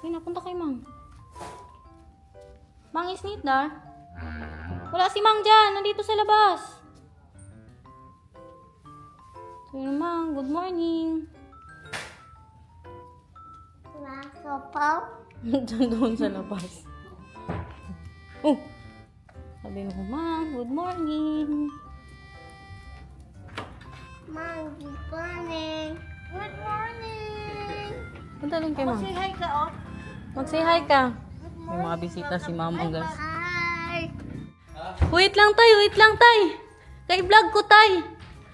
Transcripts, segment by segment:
Sige na, punta kay Mang. Mang is need na. Wala si Mang dyan. Nandito sa labas. Sige na, Mang. Good morning. Diyan doon sa labas. Oh! Sabi mo, Mang, good morning. Mom, good morning. Good morning. Punta doon kay Mang. Say hi ka, oh. Mag-say hi ka. May mga bisita si Mama, guys. Hi. Wait lang, tay. Wait lang, tay. Kay vlog ko, tay.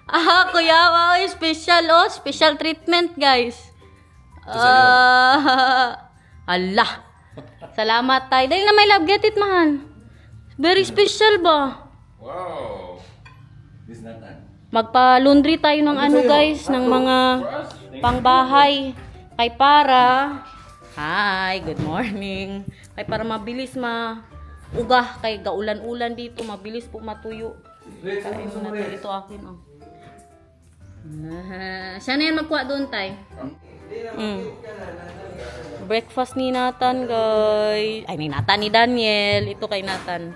Ah, kuya, wow, special, oh. Special treatment, guys. Allah. Salamat, tay. Dahil na may love, get it, mahal. Very special ba? Wow. This not done. Magpa-laundry tayo ng ano, guys, ng mga pangbahay. Kay para. Hi, good morning. Kay para mabilis ugah kay gaulan-ulan dito, mabilis po matuyo. Kain mo na tayo. Ito akin, oh. Siya na yan magkuha doon, tay. Breakfast ni Nathan, guys. Ay, ni Nathan, ni Daniel. Ito kay Nathan.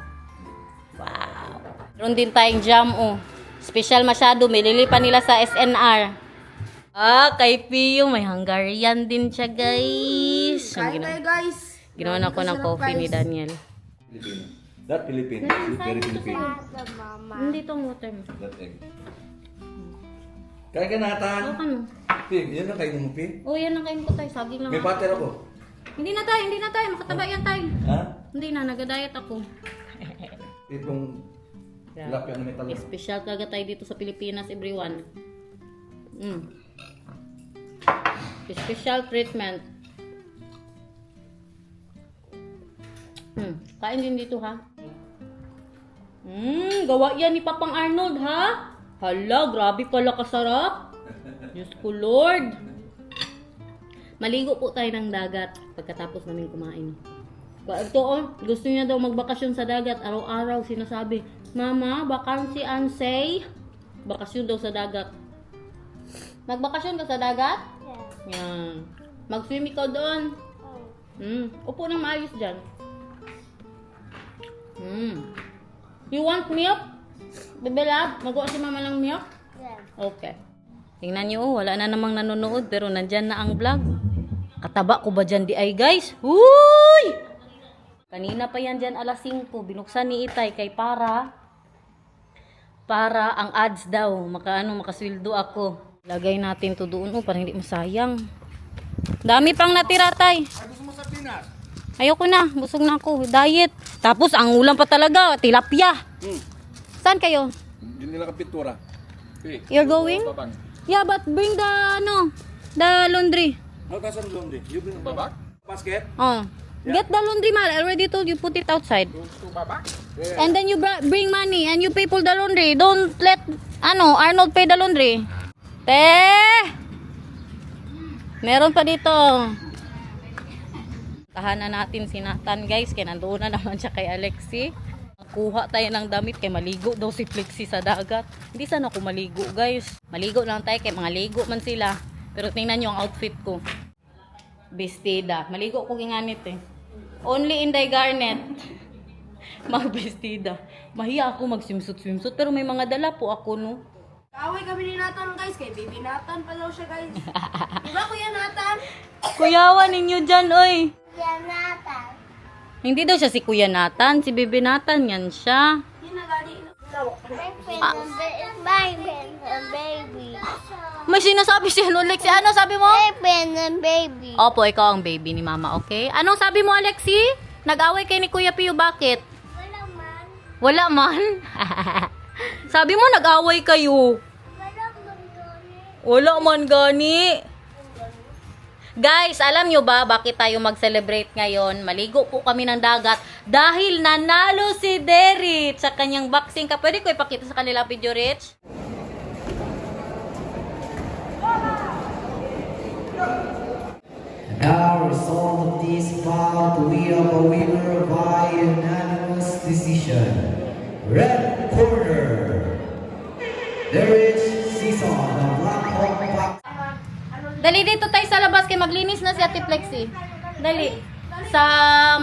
Wow. Meron din tayong jam, oh. Special masyado. May lilipan nila sa SNR. Ah, kay Pio. May Hungarian din siya, guys. Kain tayo, guys. Ginawa na ko ng coffee ni Daniel. Filipino. That Philippine. Very Filipino. Hindi itong water mo. That egg. Kaya ka Nathan. Ano no? Pi, yan ang kainin mo, Pi. Oh, yan ang kain ko tayo. Saging lang. May butter ako. Hindi na tayo. Makataba yan tayo. Ha? Hindi na, nag-diet ako. Itong tilapia na may talong. Special talaga tayo dito sa Pilipinas, everyone. Special treatment. Kain din dito, ha? Gawa yan ni Papang Arnold, ha? Hala, grabe pala kasarap. Diyos ko, Lord. Maligo po tayo ng dagat pagkatapos namin kumain. Ito, oh, gusto niya daw magbakasyon sa dagat. Araw-araw sinasabi, Mama, bakansi ansay. Bakasyon daw sa dagat. Magbakasyon ka sa dagat? Yeah. Yan. Mag-swim ikaw doon. Upo nang maayos dyan. You want milk? Bebe love, magawa si Mama ng milk? Yeah. Okay. Tingnan nyo, wala na namang nanonood pero nandyan na ang vlog. Kataba ko ba dyan di ay, guys? Uy! Kanina pa yan dyan alas 5. Binuksan ni Itay kay para ang ads daw. Makasweldo ako. Lagay natin to doon para hindi masayang. Dami pang natira, Tay. Gusto mo sa Pinas? Ayoko na, busog na ako. Diet. Tapos ang ulam pa talaga, tilapia. Saan kayo? Hindi nila kapitura. Pi. You're going? Babang. Yeah, but bring the laundry. How does it laundry? You bring babak? Basket? Oh. Get the laundry, Mal. I already told you, put it outside. To babak? Yeah. And then you bring money and you pay for the laundry. Don't let, Arnold pay the laundry. Meron pa dito. Tahanan natin si Nathan, guys. Kaya nandoon na naman siya kay Alexi. Kuha tayo ng damit kay maligo daw si Flexi sa dagat. Hindi sana ako maligo, guys. Maligo lang tayo kay mga ligo man sila. Pero tingnan nyo ang outfit ko. Bestida. Maligo ko ginganit eh. Only in the garnet. Magbestida. Mahiya ako mag-swimsuit. Pero may mga dala po ako, no. Kaaway kami ni Nathan, guys. Kay Baby Nathan pa daw siya, guys. Diba, Kuya Nathan? Kuyawan ninyo dyan, oy. Kuya Nathan. Hindi daw siya si Kuya Nathan. Si Bebe Nathan, yan siya. Yun na gali. Baby. May sinasabi siya, no, Alexi. Ano sabi mo? Baby. Opo, ikaw ang baby ni Mama, okay? Anong sabi mo, Alexi? Nag-away kay ni Kuya Pio, bakit? Wala man. Wala man. Sabi mo, nag-away kayo. Wala man gani. Wala man gani. Guys, alam nyo ba bakit tayo mag-celebrate ngayon? Maligo po kami ng dagat dahil nanalo si Derrit sa kanyang boxing ka. Pwede ko ipakita sa kanila video, Rich? Now, result of this bout, we have a winner by unanimous decision. Red corner, Derek Season, the Black Hawk Box. Dali dito tayo sa labas kay maglinis na si Ate Flexi. Dali. Sa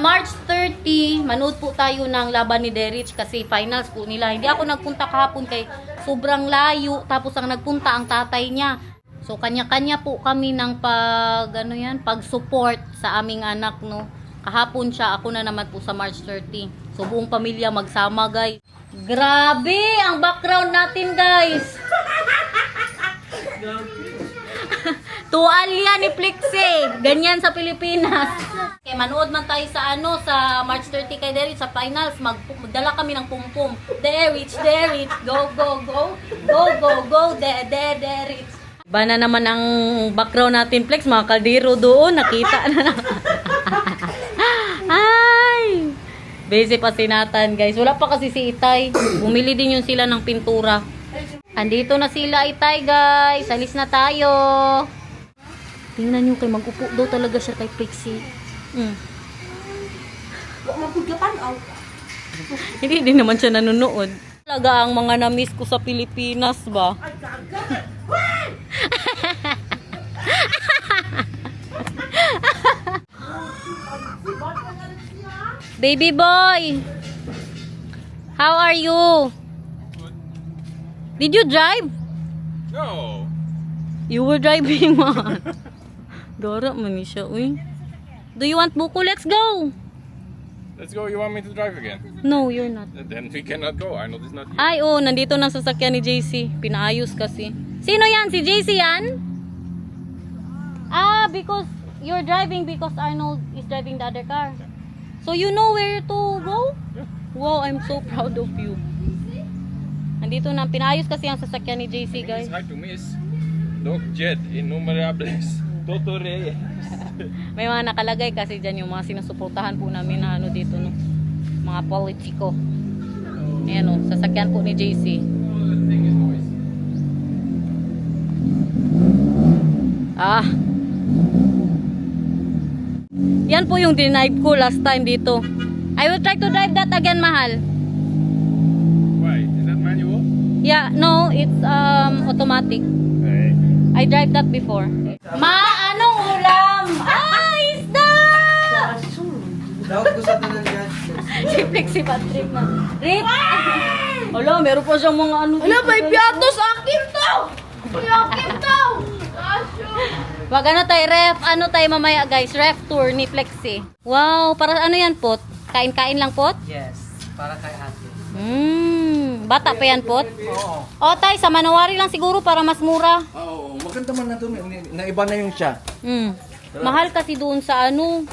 March 30, manood po tayo ng laban ni Derich kasi finals po nila. Hindi ako nagpunta kahapon kay sobrang layo. Tapos ang nagpunta ang tatay niya. So kanya-kanya po kami ng pag-support sa aming anak, no. Kahapon siya, ako na naman po sa March 30. So buong pamilya magsama, guys. Grabe ang background natin, guys. Tuwalya ni Flexi. Ganyan sa Pilipinas. Kaya manood man tayo sa sa March 30 kay Derich sa finals. Magdala kami ng pum-pum. Derich, go, go, go. Go, go, go, Derich. Iba na naman ang background natin, Flex. Mga kaldero doon. Nakita na. Ay! Busy pa si Nathan, guys. Wala pa kasi si Itay. Bumili din yun sila ng pintura. Andito na sila, Itay, guys. Alis na tayo. Tingnan nyo kay mag-upo daw talaga siya kay Flexi. Huwag mapuglapan, aw. Hindi din naman siya nanonood. Talaga ang mga na-miss ko sa Pilipinas ba? Ay, kagat! Baby boy! How are you? Did you drive? No. You were driving, man. Dora man ni siya, uy. Do you want buko? Let's go! Let's go. You want me to drive again? No, you're not. Then we cannot go. Arnold is not here. Ay, oh, nandito na sasakyan ni JC. Pinaayos kasi. Sino yan? Si JC yan? Ah, because you're driving because Arnold is driving the other car. So you know where to go? Wow, I'm so proud of you. Nandito na. Pinaayos kasi ang sasakyan ni JC, guys. It's hard to miss. Doc Jet, innumerables. Toto Reyes. May mga nakalagay kasi dyan yung mga sinusuportahan po namin na dito, no? Mga politiko. Ayan, no? Sasakyan po ni JC. Oh, the thing is noise. Ah. Yan po yung denive ko last time dito. I will try to drive that again, mahal. Why? Is that manual? Yeah, no, it's automatic. Hey. I drive that before. Ma, anong ulam? Ah, isda! Dapat ko sa tanan yan. Si Flexi Patrick na. Rip! Wala, meron pa siyang mga ano. Wala, may piato sa akin to! May akin to! Wag ano tayo, ano tayo mamaya, guys, ref tour ni Flexi. Wow, para ano yan, pot? Kain-kain lang, pot? Yes, para kay ate. Bata pa yan, pot? Oo. O, tay, sa Manawari lang siguro para mas mura. Oo, maganda man na to. Naiba na yung siya. Mahal kasi doon sa ano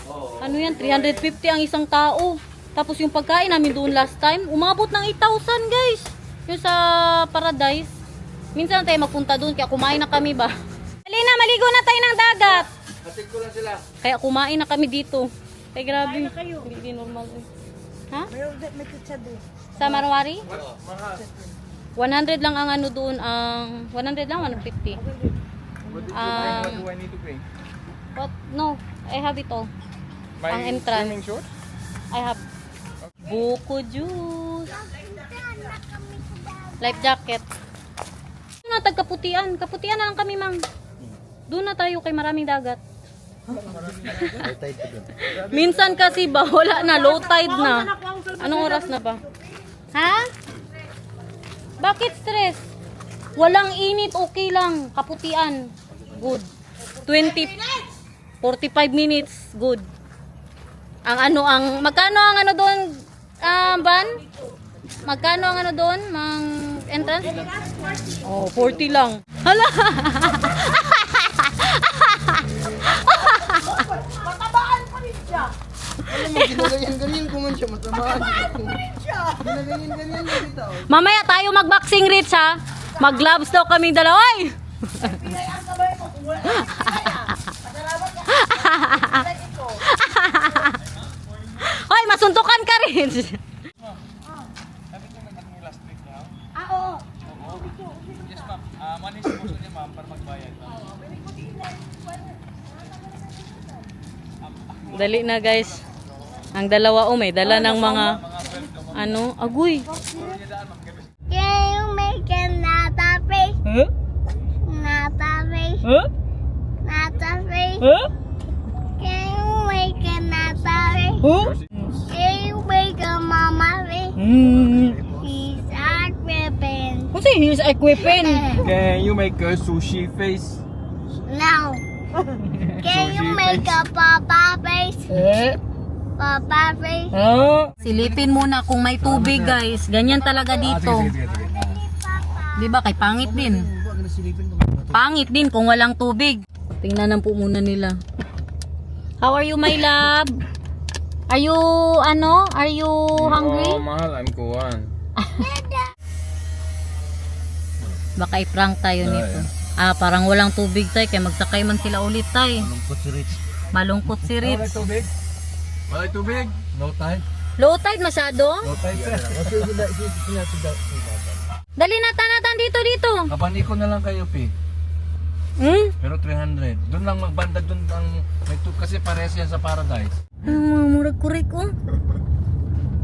yan, 350 ang isang tao. Tapos yung pagkain namin doon last time, umabot ng 8,000, guys. Yung sa Paradise. Minsan tayo magpunta doon, kaya kumain na kami ba? Alina, maligo na tayo ng dagat. Hatid ko lang sila. Kaya kumain na kami dito. Kaya grabe. Hindi normal. Ha? Sa Manawari? 100 lang ang ano doon, ang 100 lang, 150. What do I need to pay? But no, I have it all. My Ang entrance. swimming shorts? I have buko juice. Life jacket. Na tagkaputian. Kaputian na lang kami, mang. Doon na tayo kay maraming dagat. Minsan kasi ba, wala na, low tide na. Anong oras na ba? Ha? Bakit stress? Walang init, okay lang. Kaputian, good. 45 minutes, good. Magkano ang ano doon, Van? Magkano ang ano doon, mang entrance? Oh, 40 lang. Hala! Matabaan pa rin siya! Alam mo, ginaganyan-ganyan ko man siya, matamaan. Ginaganyan-ganyan mo dito. Mamaya tayo mag-boxing Rich, ha? Mag-gloves daw kami dalawa. Oy! Ang kamay mo kung wala kaya. Pasalamat ka. Ito. Hoy, masuntukan ka rin. Ah, oo. Yes, ma'am. Money is supposed to ma'am para magbayad. Dali na, guys. Ang dalawa, may dala ng mga agoy. Can you make another face? Huh? Another face? Huh? Another face? Huh? Can you make Oh? Can you make a mama fish? Hmm. He's a ribbon. Kasi he's equipping. Can you make a sushi face? No. Can you make a papa face? Papa face? Silipin muna kung may tubig guys. Ganyan talaga dito. Di ba kay pangit din. Pangit din kung walang tubig. Tingnan po muna nila. How are you, my love? Are you hungry? Oh, mahal, I'm kuwan. Baka i-prank tayo nito. Parang walang tubig tayo kaya magsakay man sila ulit tayo. Malungkot si Rich. Malay tubig? No time. Low tide masyado? Time, sir. Dali natan dito. Kapaniko na lang kayo, P. Hmm? Pero 300. Doon lang magbanda doon ang may kasi parehas yan sa Paradise. Murag kurik oh.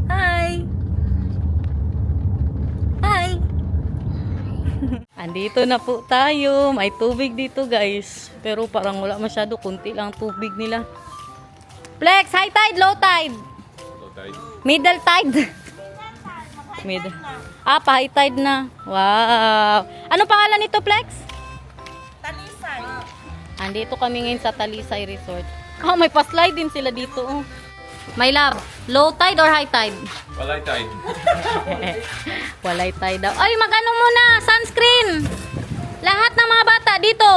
Hi. Hi. Andito na po tayo. May tubig dito guys. Pero parang wala masyado. Kunti lang tubig nila. Flex, high tide, low tide. Middle tide. Middle. Pa-high tide na. Wow. Anong pangalan nito, Flex? Talisay. Andito kami ngayon sa Talisay Resort. May pa-slide din sila dito. Oh. My love, low tide or high tide? Walay tide. Walay tide daw. Ay, magano muna, sunscreen. Lahat ng mga bata dito.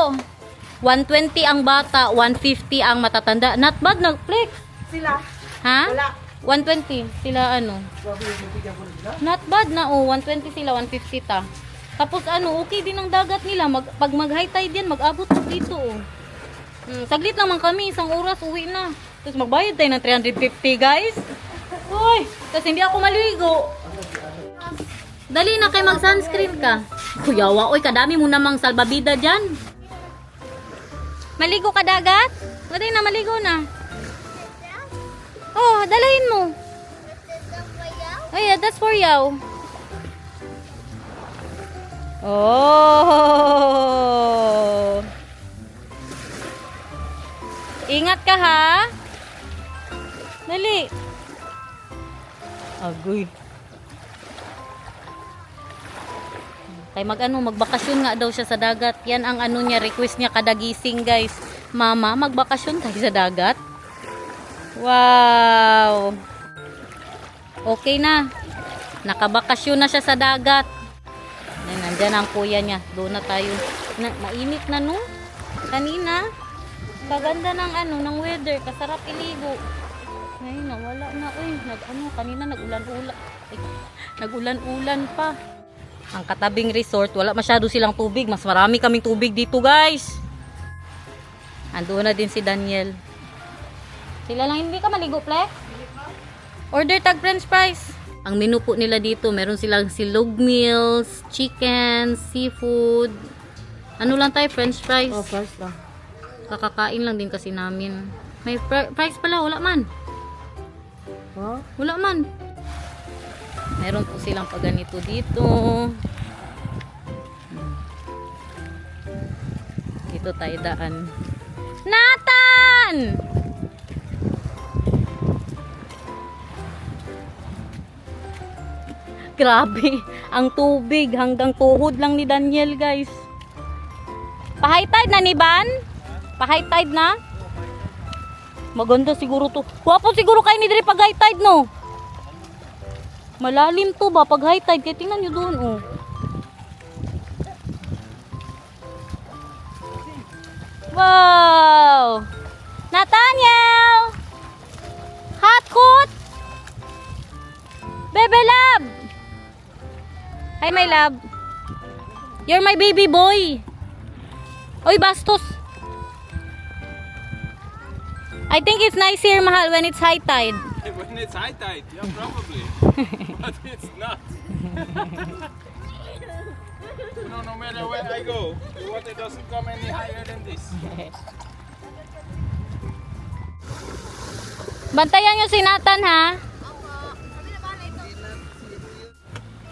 120 ang bata, 150 ang matatanda. Not bad na, Flex. Sila. Ha? Wala. 120 sila ano. Not bad na 120 sila, 150 ta. Tapos okay din ang dagat nila. Pag mag-high tide yan, mag-abot dito oh. Saglit naman kami, isang oras uwi na. Tapos magbayad tayo ng 350 guys. Uy, kasi hindi ako maligo. Dali na kay mag-sunscreen ka. Kuyawa, oy, kadami mo namang salbabida dyan. Maligo ka dagat? Dali na, maligo na. Oh, dalahin mo. Oh yeah, that's for you. Oh. Ingat ka ha. Dali. Agoy. Kay magbakasyon nga daw siya sa dagat. Yan ang niya, request niya kada gising guys. Mama, magbakasyon tayo sa dagat. Wow. Okay na. Nakabakasyon na siya sa dagat. Yan, nandyan ang kuya niya. Doon na tayo. Mainit na no? Kanina. Kaganda ng weather. Kasarap iligo. Ngayon, nawala na. Uy, kanina nag-ulan-ulan. Nag-ulan-ulan pa. Ang katabing resort, wala masyado silang tubig. Mas marami kaming tubig dito, guys. Andoon na din si Daniel. Sila lang, hindi ka maligo, Flex? Order tag french fries. Ang menu po nila dito, meron silang silog meals, chicken, seafood. Ano lang tayo, french fries? Oh, first lang. Kakakain lang din kasi namin. May fries pala, wala man. Huh? Wala man. Meron po silang paganito dito. Dito tayo daan. Nathan! Grabe, ang tubig hanggang tuhod lang ni Daniel, guys. Pa-high tide na ni Ban? Pa-high tide na? Maganda siguro to. Wapo siguro kayo ni Dre pag high tide, no? Malalim to ba pag high tide? Kaya tingnan nyo doon, oh. Wow! Nathaniel! Hot coat! Bebe love! Hi, my love. You're my baby boy. Oy, bastos. I think it's nice here, mahal, when it's high tide. When it's high tide, yeah, probably. But it's not. No matter where I go, the water doesn't come any higher than this. Bantayan nyo si Nathan, ha?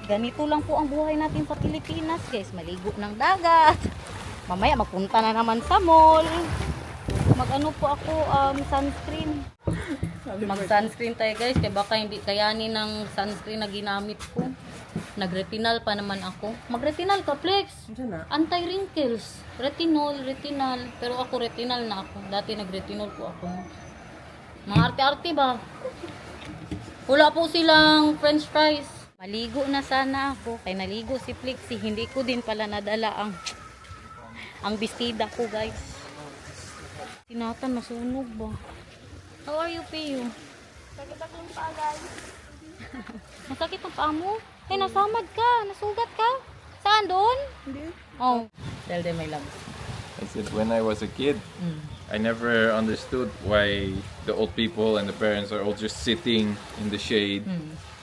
Ganito lang po ang buhay natin sa Pilipinas, guys. Maligo ng dagat. Mamaya magpunta na naman sa mall. Mag-ano po ako, sunscreen. Mag-sunscreen tayo guys, kaya baka hindi kayanin ng sunscreen na ginamit ko. Nag-retinol pa naman ako. Mag-retinol ka, Flex. Anti-wrinkles. Retinol. Pero ako retinol na ako. Dati nag-retinol po ako. Mga arte-arte ba? Wala po silang french fries. Maligo na sana ako. Kaya naligo si Flexie. Hindi ko din pala nadala ang bestida ko guys. Sinatan, masunog ba? How are you, Pio? Sakit akong paa, guys. Masakit ang paa mo? Eh, nasamad ka. Nasugat ka. Saan doon? Hindi. Oh. Tell them I love you. I said when I was a kid, I never understood why the old people and the parents are all just sitting in the shade,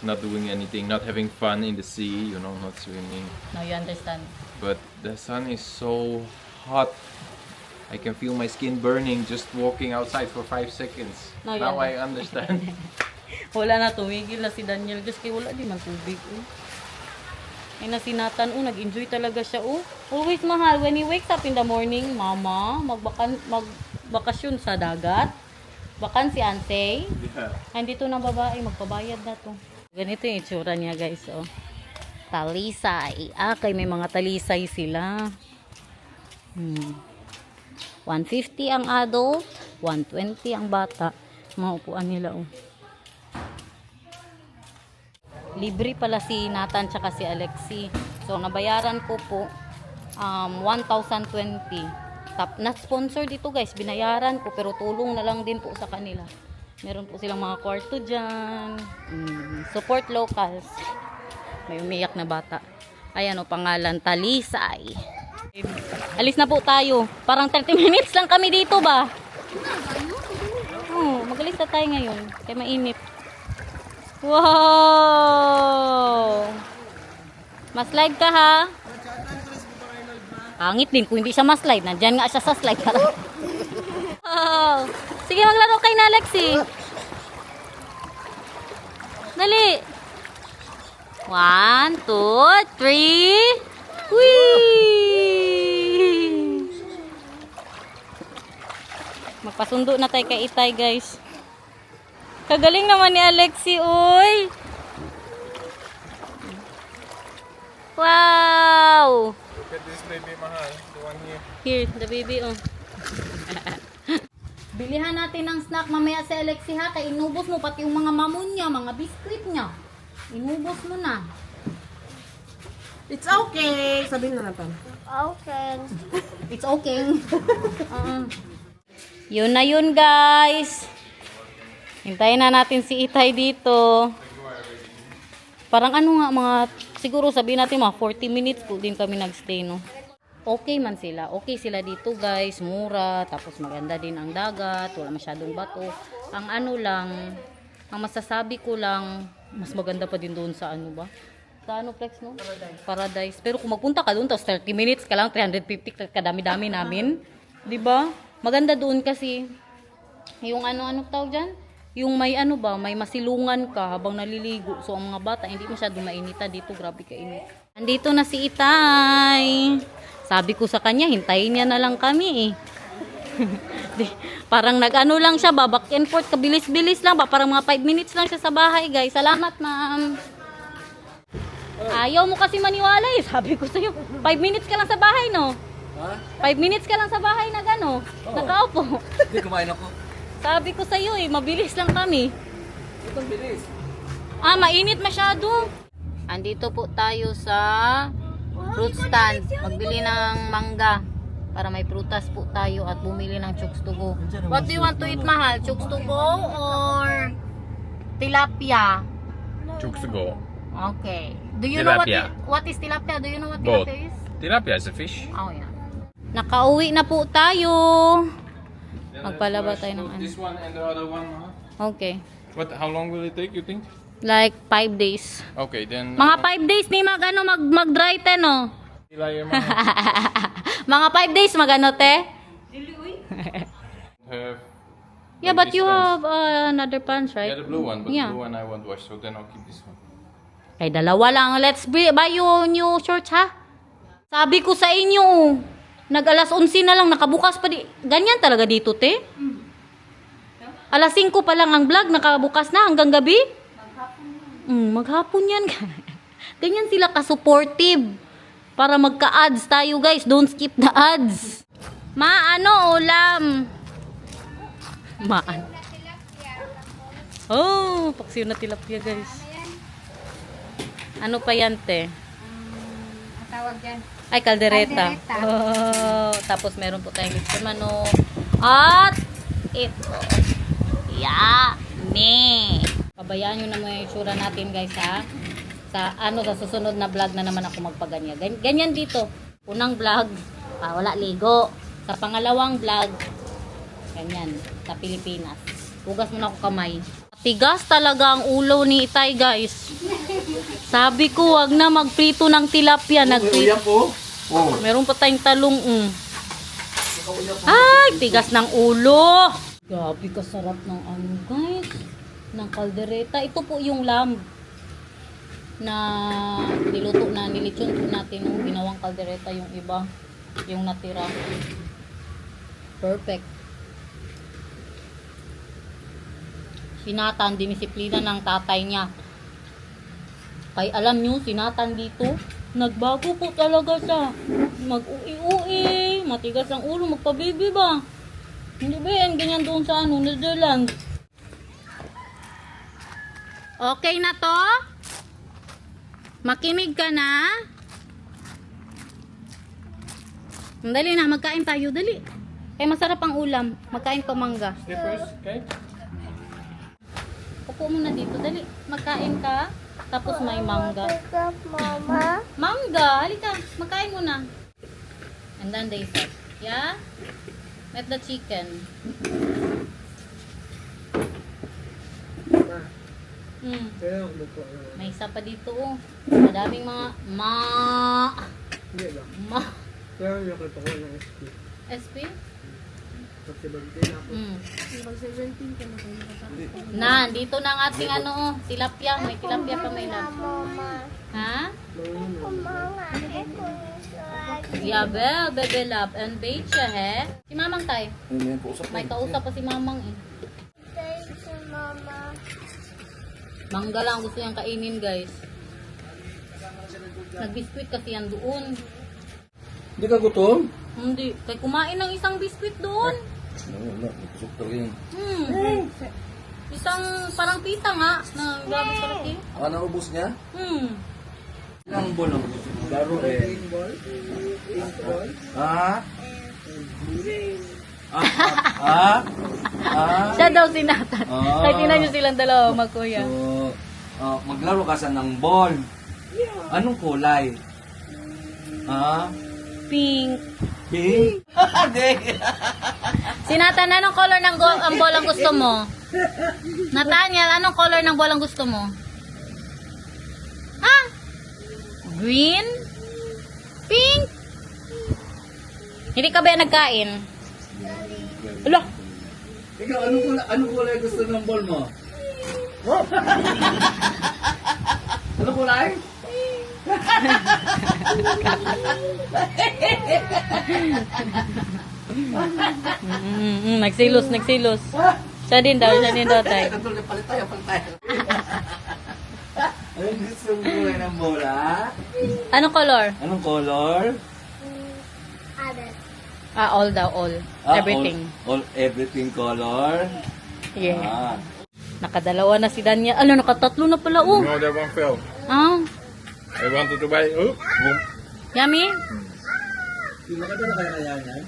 not doing anything, not having fun in the sea, you know, not swimming. Now you understand. But the sun is so hot. I can feel my skin burning just walking outside for 5 seconds. No, Now yeah. I understand. Wala na, tumigil na si Daniel. Just kaya wala din man tubig. Ay nasinatan, nag-enjoy talaga siya. Always mahal. When he wakes up in the morning, mama, magbakasyon sa dagat. Bakan si Ansay. Yeah. Andito na babae, magpabayad na to. Ganito yung itsura niya guys. Oh. Talisay. Kay may mga talisay sila. 150 ang adult, 120 ang bata. Mga upuan nila oh. Libre pala si Nathan tsaka si Alexi. So nabayaran ko po 1,020. Na-sponsor dito guys, binayaran ko pero tulong na lang din po sa kanila. Meron po silang mga kwarto dyan. Support locals. May umiyak na bata. Ayan o, pangalan Talisay. Alis na po tayo. Parang 30 minutes lang kami dito ba? Magalis na tayo ngayon. Kaya mainit. Wow! Maslide ka ha? Angit din kung hindi siya maslide. Nandyan nga siya sa slide. Wow! Sige maglaro kay na Alexi. Dali. 1, 2, 3. Whee! Magpasundo na tayo kay Itay guys. Kagaling naman ni Alexi, uy! Wow! Look at this baby mahal, the one here. Here, the baby, oh. Bilihan natin ng snack mamaya si Alexi ha. Kaya inubos mo pati yung mga mamon niya, mga biskuit niya. Inubos mo na. It's okay. Sabihin na natin. Okay. It's okay. Yun na yun, guys. Hintayin na natin si Itay dito. Parang ano nga, siguro sabihin natin mga 40 minutes po din kami nagstay, no? Okay man sila. Okay sila dito, guys. Mura. Tapos maganda din ang dagat. Wala masyadong bato. Ang ano lang, ang masasabi ko lang, mas maganda pa din doon sa ano ba? Sa ano, Flex, no? Paradise. Pero kung magpunta ka doon, tapos 30 minutes ka lang, 350 kadami-dami namin. Diba? Maganda doon kasi, yung ano tawag dyan? Yung may ano ba, may masilungan ka habang naliligo. So, ang mga bata, hindi masyadong mainita dito. Grabe ka init. Andito na si Itay. Sabi ko sa kanya, hintayin niya na lang kami eh. Parang nag-ano lang siya ba, back and forth, kabilis-bilis lang ba. Parang mga 5 minutes lang siya sa bahay, guys. Salamat, ma'am. Ayaw mo kasi maniwala eh. Sabi ko sa'yo, 5 minutes ka lang sa bahay, no? Ha? 5 minutes ka lang sa bahay na gano. Nakaupo. Hindi, kumain ako. Sabi ko sa'yo eh, mabilis lang kami. Itong bilis. Mainit masyado. Andito po tayo sa fruit stand. Magbili ng mangga. Para may prutas po tayo at bumili ng chooks to go. What do you want to eat, mahal? Chooks to go or tilapia? Chooks to go. Okay. Do you know Tilapia. what is tilapia? Do you know what Both. tilapia is? Tilapia is a fish. Oh, yeah. Nakauwi na po tayo. Magpalaba tayo ng ano. This one and the other one, huh? Okay. How long will it take, you think? Like 5 days. Okay, then... Mga 5 days ni mag-dry te, no? Mga 5 days magano te? Yeah, but you have another pants, right? Yeah, the blue one, but Yeah. the blue one I won't wash, so then I'll keep this one. Ay, dalawa lang. Let's buy you new shorts, ha? Sabi ko sa inyo, nag-alas 11 na lang, nakabukas pa di. Ganyan talaga dito, te? Alas 5 pa lang ang vlog, nakabukas na hanggang gabi? Maghapon yan. Ganyan sila ka-supportive. Para magka-ads tayo guys. Don't skip the ads. Ano ulam? Oh, paksiw na tilapia guys. Ano pa yan te? Ang tawag dyan. Ay, kaldereta. Oh, tapos meron po tayong lechon manok. At ito. Yummy. Pabayaan nyo na mo yung itsura natin guys ha. Sa susunod na vlog na naman ako magpaganya. Ganyan dito. Unang vlog, wala ligo. Sa pangalawang vlog, ganyan. Sa Pilipinas. Hugas muna ako kamay. Tigas talaga ang ulo ni Itay guys. Sabi ko, wag na magprito ng tilapia. Nagprito. Meron pa tayong talong. Ay, tigas ng ulo. Grabe kasarap ng guys. Ng kaldereta. Ito po yung lamb na niluto na, nilitsyon po natin yung ginawang kaldereta, yung iba, yung natira. Perfect. Sinatan, dinisiplina ng tatay niya. Kaya alam nyo, sinatan dito, nagbago po talaga siya. Mag-ui-ui, matigas ang ulo, magpabibi ba? Hindi ba yan, ganyan doon sa Netherlands. Okay na to? Makinig ka na? Dali na, magkain tayo, dali. Masarap ang ulam. Magkain ka mangga. Stay first, okay? Upo muna dito, dali. Magkain ka, tapos may mangga. Mama. Mangga, halika, magkain muna. And then they said, yeah? Met the chicken. May isa pa dito oh. Madaming mga SP? Dito na ang ating tilapia. May tilapia pa may lab. Ha? Yabel, bebe lab. And becha he. Si mamang tayo. May kausap pa si mamang eh. Mangga lang gusto niyang kainin guys. Nagbiskwit kasi yan doon. Hindi ka gutom? Hindi. Kaya kumain ng isang biskwit doon. Wala, nagkusok talaga yun. Isang parang pita nga. Na grabe kalaki. Naubos niya? Ilang ball ang gusto mo? Laro eh. Siya daw sinatan. Kaya tinan nyo silang dalawa magkuya. So, maglaro ka sa ng ball. Anong kulay? Pink. Pink? Sinatan, anong color ng ang bolang gusto mo? Nathaniel, anong color ng bolang gusto mo? Green? Pink? Hindi ka ba nagkain? Ala! Ikaw, anong kulay gusto ng ball mo? Anong kulay? Nagsilos. Siya din daw tayo. Palit tayo. Anong gusto ng kulay ng bola? Anong color? Anong color? All daw, all. Everything. Everything color? Yeah. Nakadalawa na si Danya. Nakatatlo na pala, oh. No, that one fell. I wanted to buy. Yummy? Nakadala kaya yan?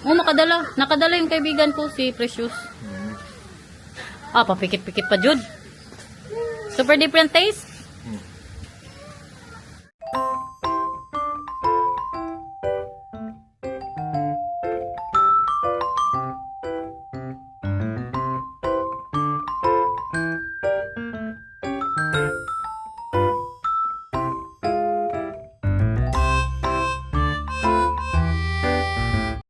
Nakadala. Nakadala yung kaibigan ko, si Precious. Papikit-pikit pa, Jude. Super different taste?